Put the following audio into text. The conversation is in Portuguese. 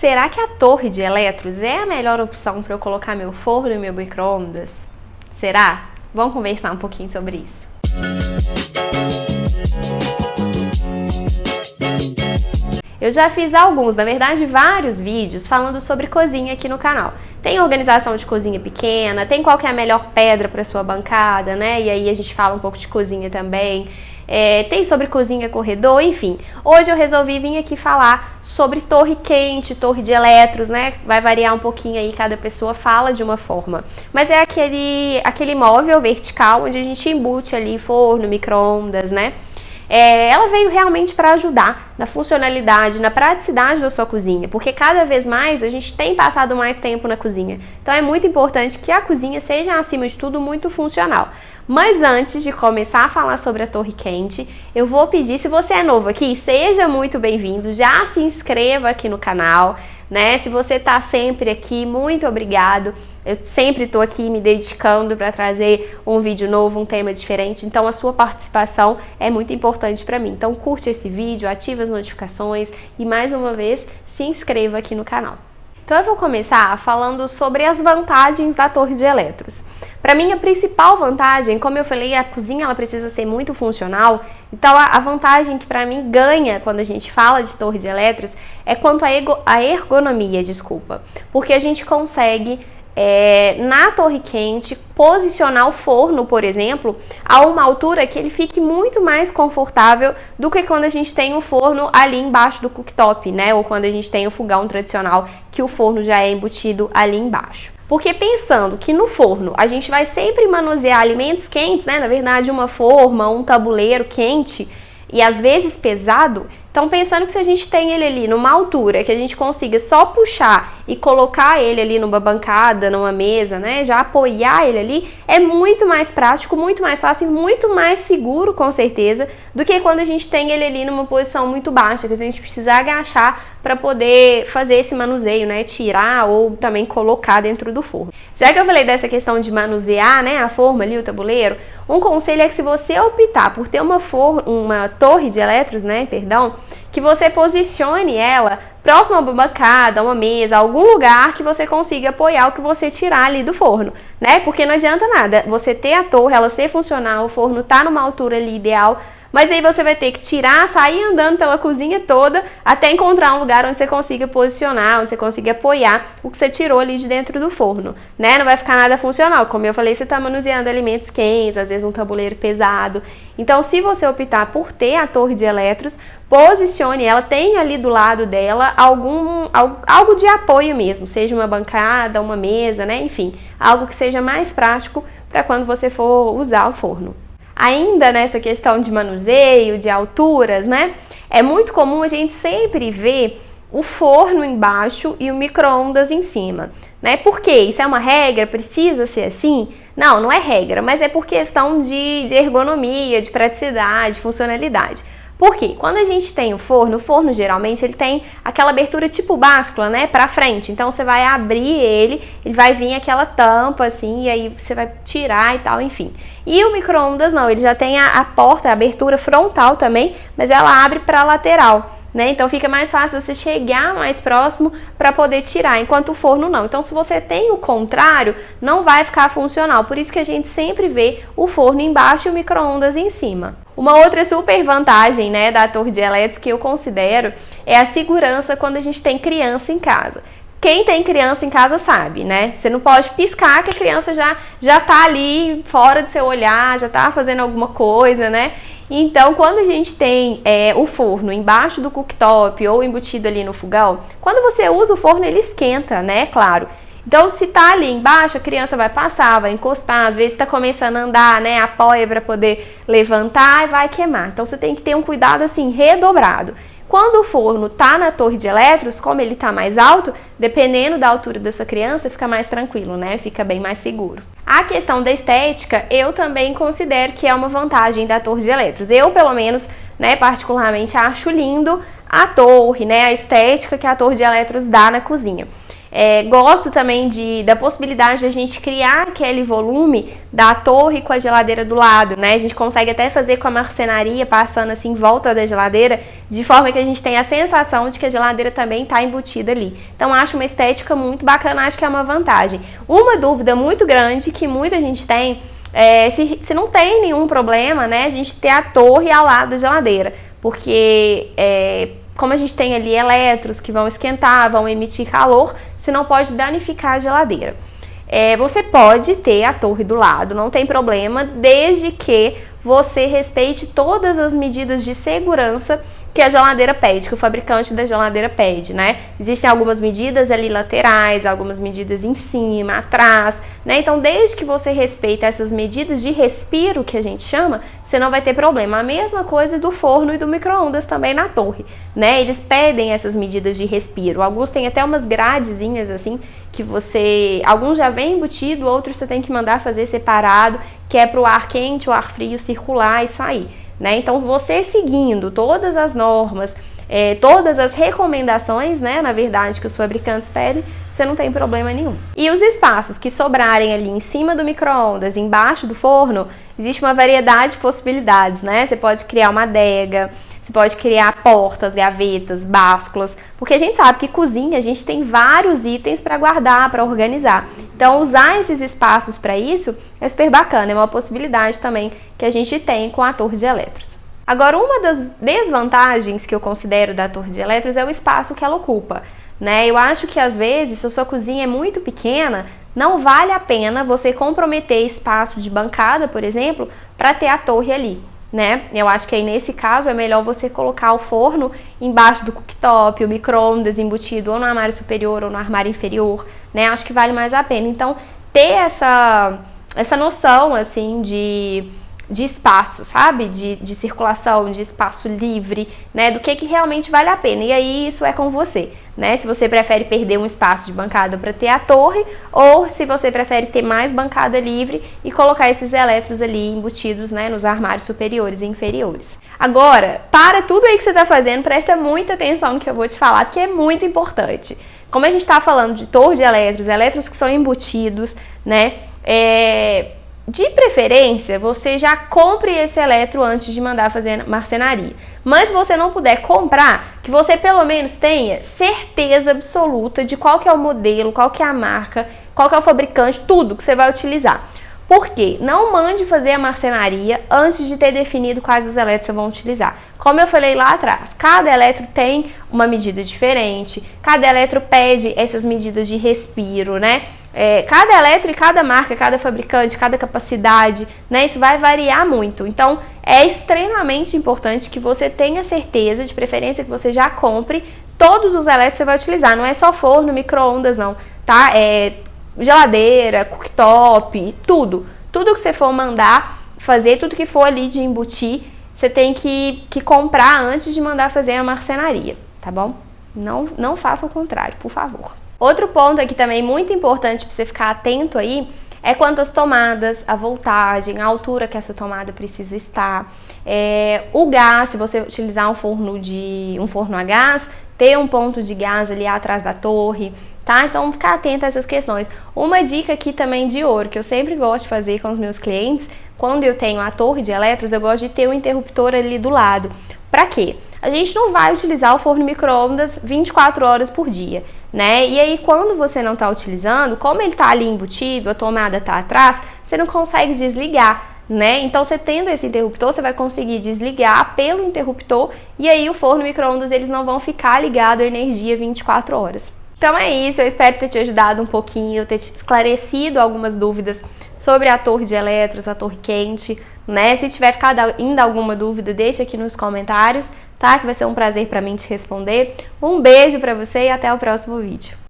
Será que a torre de elétrons é a melhor opção para eu colocar meu forno e meu micro-ondas? Será? Vamos conversar um pouquinho sobre isso. Eu já fiz alguns, na verdade vários vídeos falando sobre cozinha aqui no canal. Tem organização de cozinha pequena, tem qual que é a melhor pedra para sua bancada, né? E aí a gente fala um pouco de cozinha também. Tem sobre cozinha corredor, enfim. Hoje eu resolvi vir aqui falar sobre torre quente, torre de elétrons, né? Vai variar um pouquinho aí, cada pessoa fala de uma forma. Mas é aquele móvel vertical onde a gente embute ali forno, micro-ondas, né? Ela veio realmente para ajudar na funcionalidade, na praticidade da sua cozinha, porque cada vez mais a gente tem passado mais tempo na cozinha. Então é muito importante que a cozinha seja, acima de tudo, muito funcional. Mas antes de começar a falar sobre a torre quente, eu vou pedir, se você é novo aqui, seja muito bem-vindo, já se inscreva aqui no canal, né? Se você tá sempre aqui, muito obrigado. Eu sempre tô aqui me dedicando para trazer um vídeo novo, um tema diferente, então a sua participação é muito importante para mim. Então curte esse vídeo, ative as notificações e mais uma vez se inscreva aqui no canal. Então eu vou começar falando sobre as vantagens da torre de elétrons. Para mim, a principal vantagem, como eu falei, a cozinha ela precisa ser muito funcional, então a vantagem que para mim ganha quando a gente fala de torre de elétrons é quanto à ergonomia, porque a gente consegue, na torre quente, posicionar o forno, por exemplo, a uma altura que ele fique muito mais confortável do que quando a gente tem um forno ali embaixo do cooktop, né? Ou quando a gente tem o fogão tradicional, que o forno já é embutido ali embaixo. Porque pensando que no forno a gente vai sempre manusear alimentos quentes, né? Na verdade, uma forma, um tabuleiro quente e às vezes pesado. Então, pensando que se a gente tem ele ali numa altura que a gente consiga só puxar e colocar ele ali numa bancada, numa mesa, né? Já apoiar ele ali, é muito mais prático, muito mais fácil e muito mais seguro, com certeza, do que quando a gente tem ele ali numa posição muito baixa, que a gente precisa agachar para poder fazer esse manuseio, né? Tirar ou também colocar dentro do forno. Já que eu falei dessa questão de manusear, né? A forma ali, o tabuleiro, um conselho é que se você optar por ter uma torre de elétrons, né? Perdão, que você posicione ela próximo a uma bancada, uma mesa, algum lugar que você consiga apoiar o que você tirar ali do forno, né? Porque não adianta nada você ter a torre, ela ser funcional, o forno tá numa altura ali ideal, mas aí você vai ter que tirar, sair andando pela cozinha toda até encontrar um lugar onde você consiga posicionar, onde você consiga apoiar o que você tirou ali de dentro do forno, né? Não vai ficar nada funcional. Como eu falei, você está manuseando alimentos quentes, às vezes um tabuleiro pesado. Então, se você optar por ter a torre de elétrons, posicione ela, tenha ali do lado dela algo de apoio mesmo, seja uma bancada, uma mesa, né? Enfim, algo que seja mais prático para quando você for usar o forno. Ainda nessa questão de manuseio, de alturas, né? É muito comum a gente sempre ver o forno embaixo e o micro-ondas em cima, né? Por quê? Isso é uma regra? Precisa ser assim? Não, não é regra, mas é por questão de ergonomia, de praticidade, funcionalidade. Por quê? Quando a gente tem o forno geralmente ele tem aquela abertura tipo báscula, né, pra frente. Então você vai abrir ele vai vir aquela tampa assim, e aí você vai tirar e tal, enfim. E o micro-ondas não, ele já tem a porta, a abertura frontal também, mas ela abre pra lateral, né? Então fica mais fácil você chegar mais próximo para poder tirar, enquanto o forno não. Então se você tem o contrário, não vai ficar funcional. Por isso que a gente sempre vê o forno embaixo e o micro-ondas em cima. Uma outra super vantagem, né, da torre de elétrons que eu considero é a segurança quando a gente tem criança em casa. Quem tem criança em casa sabe, né? Você não pode piscar que a criança já tá ali fora do seu olhar, já tá fazendo alguma coisa, né? Então, quando a gente tem o forno embaixo do cooktop ou embutido ali no fogão, quando você usa o forno, ele esquenta, né? Claro. Então, se tá ali embaixo, a criança vai passar, vai encostar, às vezes tá começando a andar, né? Apoia para poder levantar e vai queimar. Então, você tem que ter um cuidado, assim, redobrado. Quando o forno tá na torre de elétrons, como ele tá mais alto, dependendo da altura da sua criança, fica mais tranquilo, né? Fica bem mais seguro. A questão da estética, eu também considero que é uma vantagem da torre de elétrons. Eu, pelo menos, né, particularmente, acho lindo a torre, né? A estética que a torre de elétrons dá na cozinha. Gosto também da possibilidade de a gente criar aquele volume da torre com a geladeira do lado, né? A gente consegue até fazer com a marcenaria passando assim em volta da geladeira, de forma que a gente tenha a sensação de que a geladeira também está embutida ali. Então acho uma estética muito bacana, acho que é uma vantagem. Uma dúvida muito grande que muita gente tem se não tem nenhum problema, né, a gente ter a torre ao lado da geladeira, porque como a gente tem ali elétrons que vão esquentar, vão emitir calor, você não pode danificar a geladeira. Você pode ter a torre do lado, não tem problema, desde que você respeite todas as medidas de segurança que a geladeira pede, que o fabricante da geladeira pede, né? Existem algumas medidas ali laterais, algumas medidas em cima, atrás, né? Então, desde que você respeita essas medidas de respiro, que a gente chama, você não vai ter problema. A mesma coisa do forno e do micro-ondas também na torre, né? Eles pedem essas medidas de respiro. Alguns têm até umas gradezinhas assim, que alguns já vem embutido, outros você tem que mandar fazer separado, que é para o ar quente, o ar frio circular e sair. Né? Então, você seguindo todas as normas, todas as recomendações, né, na verdade, que os fabricantes pedem, você não tem problema nenhum. E os espaços que sobrarem ali em cima do micro-ondas, embaixo do forno, existe uma variedade de possibilidades, né? Você pode criar uma adega, você pode criar portas, gavetas, básculas, porque a gente sabe que cozinha, a gente tem vários itens para guardar, para organizar. Então, usar esses espaços para isso é super bacana, é uma possibilidade também que a gente tem com a torre de elétrons. Agora, uma das desvantagens que eu considero da torre de elétrons é o espaço que ela ocupa, né? Eu acho que às vezes, se a sua cozinha é muito pequena, não vale a pena você comprometer espaço de bancada, por exemplo, para ter a torre ali, né? Eu acho que aí nesse caso é melhor você colocar o forno embaixo do cooktop, o micro-ondas embutido ou no armário superior ou no armário inferior, né? Acho que vale mais a pena. Então, ter essa noção, assim, de espaço, sabe? De circulação, de espaço livre, né? Do que realmente vale a pena. E aí isso é com você, né? Se você prefere perder um espaço de bancada para ter a torre, ou se você prefere ter mais bancada livre e colocar esses elétrons ali embutidos, né, nos armários superiores e inferiores. Agora, para tudo aí que você está fazendo, presta muita atenção no que eu vou te falar, porque é muito importante. Como a gente está falando de torre de elétrons que são embutidos, né? De preferência, você já compre esse eletro antes de mandar fazer marcenaria. Mas se você não puder comprar, que você pelo menos tenha certeza absoluta de qual que é o modelo, qual que é a marca, qual que é o fabricante, tudo que você vai utilizar. Por quê? Não mande fazer a marcenaria antes de ter definido quais os elétrons você vai utilizar. Como eu falei lá atrás, cada eletro tem uma medida diferente, cada eletro pede essas medidas de respiro, né? Cada eletro e cada marca, cada fabricante, cada capacidade, né? Isso vai variar muito. Então, é extremamente importante que você tenha certeza, de preferência que você já compre todos os eletros que você vai utilizar. Não é só forno, micro-ondas, não, tá? Geladeira, cooktop, tudo. Tudo que você for mandar fazer, tudo que for ali de embutir, você tem que comprar antes de mandar fazer a marcenaria, tá bom? Não faça o contrário, por favor. Outro ponto aqui também muito importante para você ficar atento aí é quanto às tomadas, a voltagem, a altura que essa tomada precisa estar. O gás, se você utilizar um forno a gás, ter um ponto de gás ali atrás da torre, tá? Então, ficar atento a essas questões. Uma dica aqui também de ouro, que eu sempre gosto de fazer com os meus clientes, quando eu tenho a torre de elétrons, eu gosto de ter o interruptor ali do lado. Pra quê? A gente não vai utilizar o forno micro-ondas 24 horas por dia, né? E aí, quando você não está utilizando, como ele está ali embutido, a tomada está atrás, você não consegue desligar, né? Então, você tendo esse interruptor, você vai conseguir desligar pelo interruptor e aí o forno micro-ondas, eles não vão ficar ligados à energia 24 horas. Então é isso, eu espero ter te ajudado um pouquinho, ter te esclarecido algumas dúvidas sobre a torre de elétrons, a torre quente, né? Se tiver ficado ainda alguma dúvida, deixa aqui nos comentários, tá? Que vai ser um prazer para mim te responder. Um beijo para você e até o próximo vídeo.